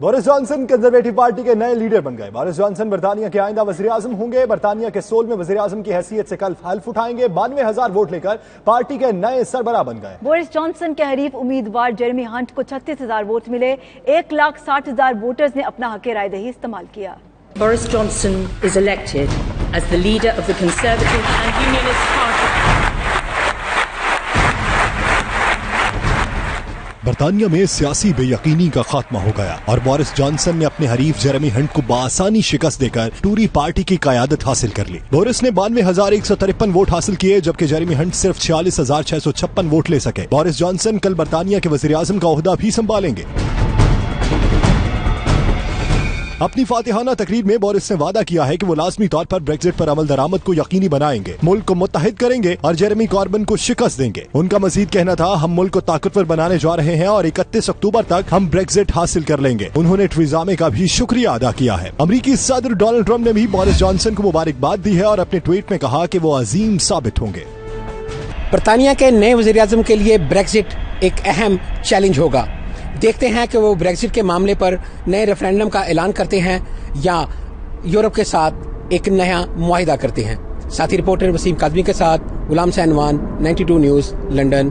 Boris Johnson conservative party के नए leader बन गए। बोरिस जॉनसन बरतानिया के आइंदा वजीर आजम होंगे। बरतानिया के सोल में वजीर आजम की हैसियत से कल हल्फ उठाएंगे। 92,000 वोट लेकर पार्टी के नए सरबराह बन गए। बोरिस जॉनसन के हरीफ उम्मीदवार जेरेमी हंट को 36,000 वोट मिले। 1,60,000 वोटर्स ने अपना हक राय दही इस्तेमाल किया। Boris Johnson is elected as the leader of the Conservative and Unionist Party. बरतानिया में सियासी बेयकीनी का खात्मा हो गया और बोरिस जॉनसन ने अपने हरीफ जेरेमी हंट को बआसानी शिकस्त देकर टूरी पार्टी की क़यादत हासिल कर ली। बोरिस ने 92,153 वोट हासिल किए, जबकि जेरेमी हंट सिर्फ 46,656 वोट ले सके। बोरिस जॉनसन कल बरतानिया के वजीर आजम का ओहदा भी संभालेंगे। अपनी फातिहाना तकरीर में बोरिस ने वादा किया है कि वो लाजमी तौर पर ब्रेक्जिट पर अमल दरामद को यकीनी बनाएंगे, मुल्क को मुत्तहिद करेंगे और जेरेमी कॉर्बन को शिकस्त देंगे। उनका मजीद कहना था, हम मुल्क को ताकतवर बनाने जा रहे हैं और 31 अक्टूबर तक हम ब्रेक्जिट हासिल कर लेंगे। उन्होंने टेरेसा मे का भी शुक्रिया अदा किया है। अमरीकी सदर डोनाल्ड ट्रंप ने भी बोरिस जॉनसन को मुबारकबाद दी है और अपने ट्वीट में कहा कि वो अजीम साबित होंगे। बरतानिया के नए वजीर आजम के लिए ब्रेक्जिट एक अहम चैलेंज होगा। देखते हैं कि वो ब्रेक्जिट के मामले पर नए रेफरेंडम का ऐलान करते हैं या यूरोप के साथ एक नया मुआहिदा करते हैं। साथी रिपोर्टर वसीम काज़मी के साथ गुलाम सैनवान, 92 न्यूज़, लंदन।